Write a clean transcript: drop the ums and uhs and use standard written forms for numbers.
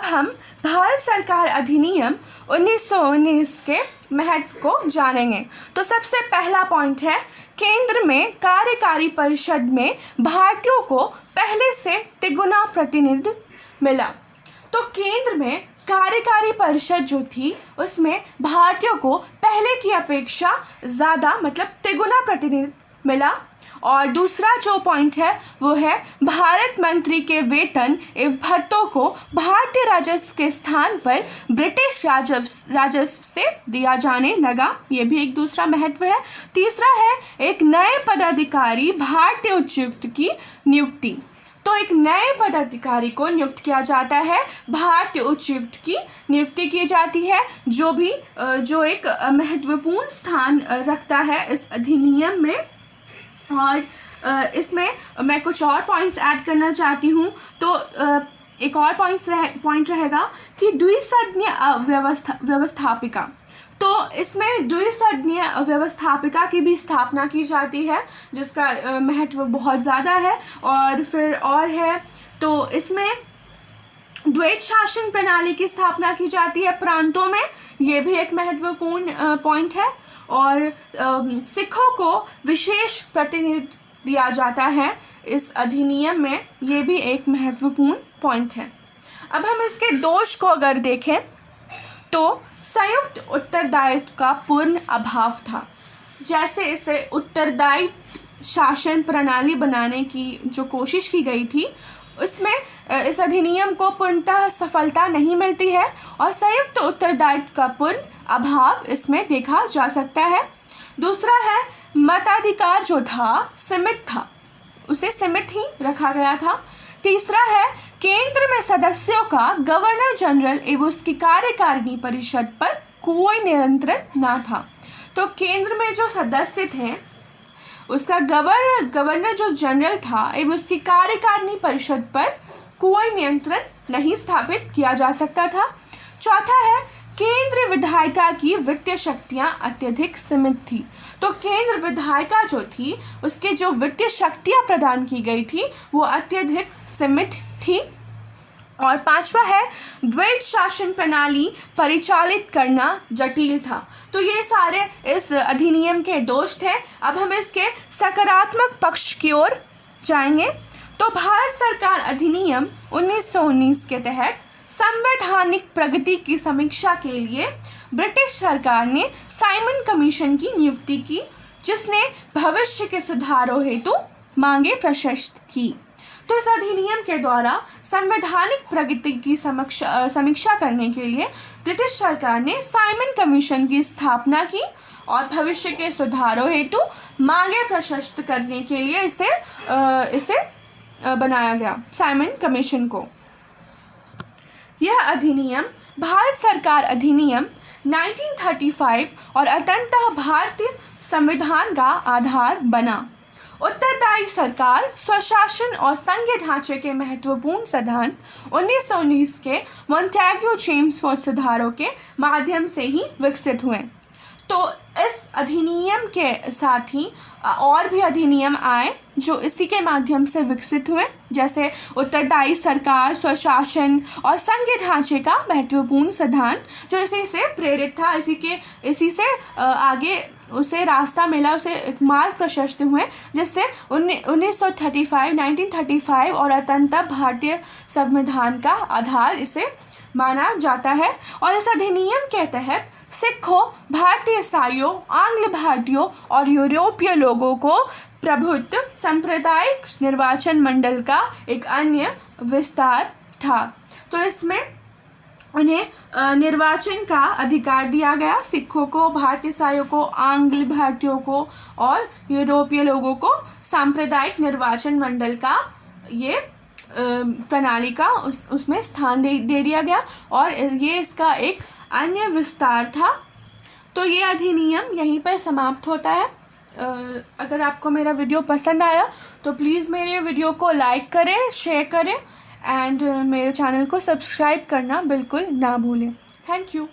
अब हम भारत सरकार अधिनियम 1919 के महत्व को जानेंगे। तो सबसे पहला पॉइंट है, केंद्र में कार्यकारी परिषद में भारतीयों को पहले से तिगुना प्रतिनिधित्व मिला। तो केंद्र में कार्यकारी परिषद जो थी उसमें भारतीयों को पहले की अपेक्षा ज़्यादा मतलब तिगुना प्रतिनिधित्व मिला। और दूसरा जो पॉइंट है वो है, भारत मंत्री के वेतन एवं भत्तों को भारतीय राजस्व के स्थान पर ब्रिटिश राजस्व से दिया जाने लगा। ये भी एक दूसरा महत्व है। तीसरा है, एक नए पदाधिकारी भारतीय उच्चायुक्त की नियुक्ति। तो एक नए पदाधिकारी को नियुक्त किया जाता है, भारतीय उच्चायुक्त की नियुक्ति की जाती है, जो एक महत्वपूर्ण स्थान रखता है इस अधिनियम में। और इसमें मैं कुछ और पॉइंट्स ऐड करना चाहती हूँ। तो एक और पॉइंट रहेगा कि द्विसदनीय व्यवस्थापिका। तो इसमें द्विसदनीय व्यवस्थापिका की भी स्थापना की जाती है, जिसका महत्व बहुत ज़्यादा है। और फिर और है, तो इसमें द्वैत शासन प्रणाली की स्थापना की जाती है प्रांतों में, ये भी एक महत्वपूर्ण पॉइंट है। और सिखों को विशेष प्रतिनिधित्व दिया जाता है इस अधिनियम में, ये भी एक महत्वपूर्ण पॉइंट है। अब हम इसके दोष को अगर देखें तो संयुक्त उत्तरदायित्व का पूर्ण अभाव था। जैसे इसे उत्तरदायी शासन प्रणाली बनाने की जो कोशिश की गई थी, उसमें इस अधिनियम को पूर्णतः सफलता नहीं मिलती है और संयुक्त उत्तरदायित्व का पूर्ण अभाव इसमें देखा जा सकता है। दूसरा है, मताधिकार जो था सीमित था, उसे सीमित ही रखा गया था। तीसरा है, केंद्र में सदस्यों का गवर्नर जनरल एवं उसकी कार्यकारिणी परिषद पर कोई नियंत्रण ना था। तो केंद्र में जो सदस्य थे उसका गवर्नर जो जनरल था एवं उसकी कार्यकारिणी परिषद पर कोई नियंत्रण नहीं स्थापित किया जा सकता था। चौथा है, केंद्र विधायिका की वित्तीय शक्तियाँ अत्यधिक सीमित थी। तो केंद्र विधायिका जो थी उसके जो वित्तीय शक्तियाँ प्रदान की गई थी वो अत्यधिक सीमित थी। और पांचवा है, द्वैत शासन प्रणाली परिचालित करना जटिल था। तो ये सारे इस अधिनियम के दोष थे। अब हम इसके सकारात्मक पक्ष की ओर जाएंगे। तो भारत सरकार अधिनियम 1919 के तहत संवैधानिक प्रगति की समीक्षा के लिए ब्रिटिश सरकार ने साइमन कमीशन की नियुक्ति की, जिसने भविष्य के सुधारों हेतु मांगे प्रशस्त की। तो इस अधिनियम के द्वारा संवैधानिक प्रगति की समीक्षा करने के लिए ब्रिटिश सरकार ने साइमन कमीशन की स्थापना की और भविष्य के सुधारों हेतु मांगे प्रशस्त करने के लिए इसे बनाया गया, साइमन कमीशन को। यह अधिनियम भारत सरकार अधिनियम 1935 और अंततः भारतीय संविधान का आधार बना। उत्तरदायी सरकार, स्वशासन और संघीय ढांचे के महत्वपूर्ण सिद्धांत 1919 के मॉन्टेग्यू चेम्सफोर्ड सुधारों के माध्यम से ही विकसित हुए। तो इस अधिनियम के साथ ही और भी अधिनियम आए जो इसी के माध्यम से विकसित हुए, जैसे उत्तरदायी सरकार, स्वशासन और संघीय ढांचे का महत्वपूर्ण सिद्धांत, जो इसी से प्रेरित था। इसी से आगे उसे रास्ता मिला, उसे एक मार्ग प्रशस्त हुए, जिससे 1935 और अंततः भारतीय संविधान का आधार इसे माना जाता है। और इस अधिनियम के तहत सिखों, भारतीय ईसाइयों, आंग्ल भारतीयों और यूरोपीय लोगों को प्रभुत्व सांप्रदायिक निर्वाचन मंडल का एक अन्य विस्तार था। तो इसमें उन्हें निर्वाचन का अधिकार दिया गया। सिखों को, भारतीय ईसाइयों को, आंग्ल भारतीयों को और यूरोपीय लोगों को सांप्रदायिक निर्वाचन मंडल का ये प्रणाली का उसमें स्थान दे दिया गया और ये इसका एक अन्य विस्तार था। तो ये अधिनियम यहीं पर समाप्त होता है। अगर आपको मेरा वीडियो पसंद आया तो प्लीज़ मेरे वीडियो को लाइक करें, शेयर करें एंड मेरे चैनल को सब्सक्राइब करना बिल्कुल ना भूलें। Thank you.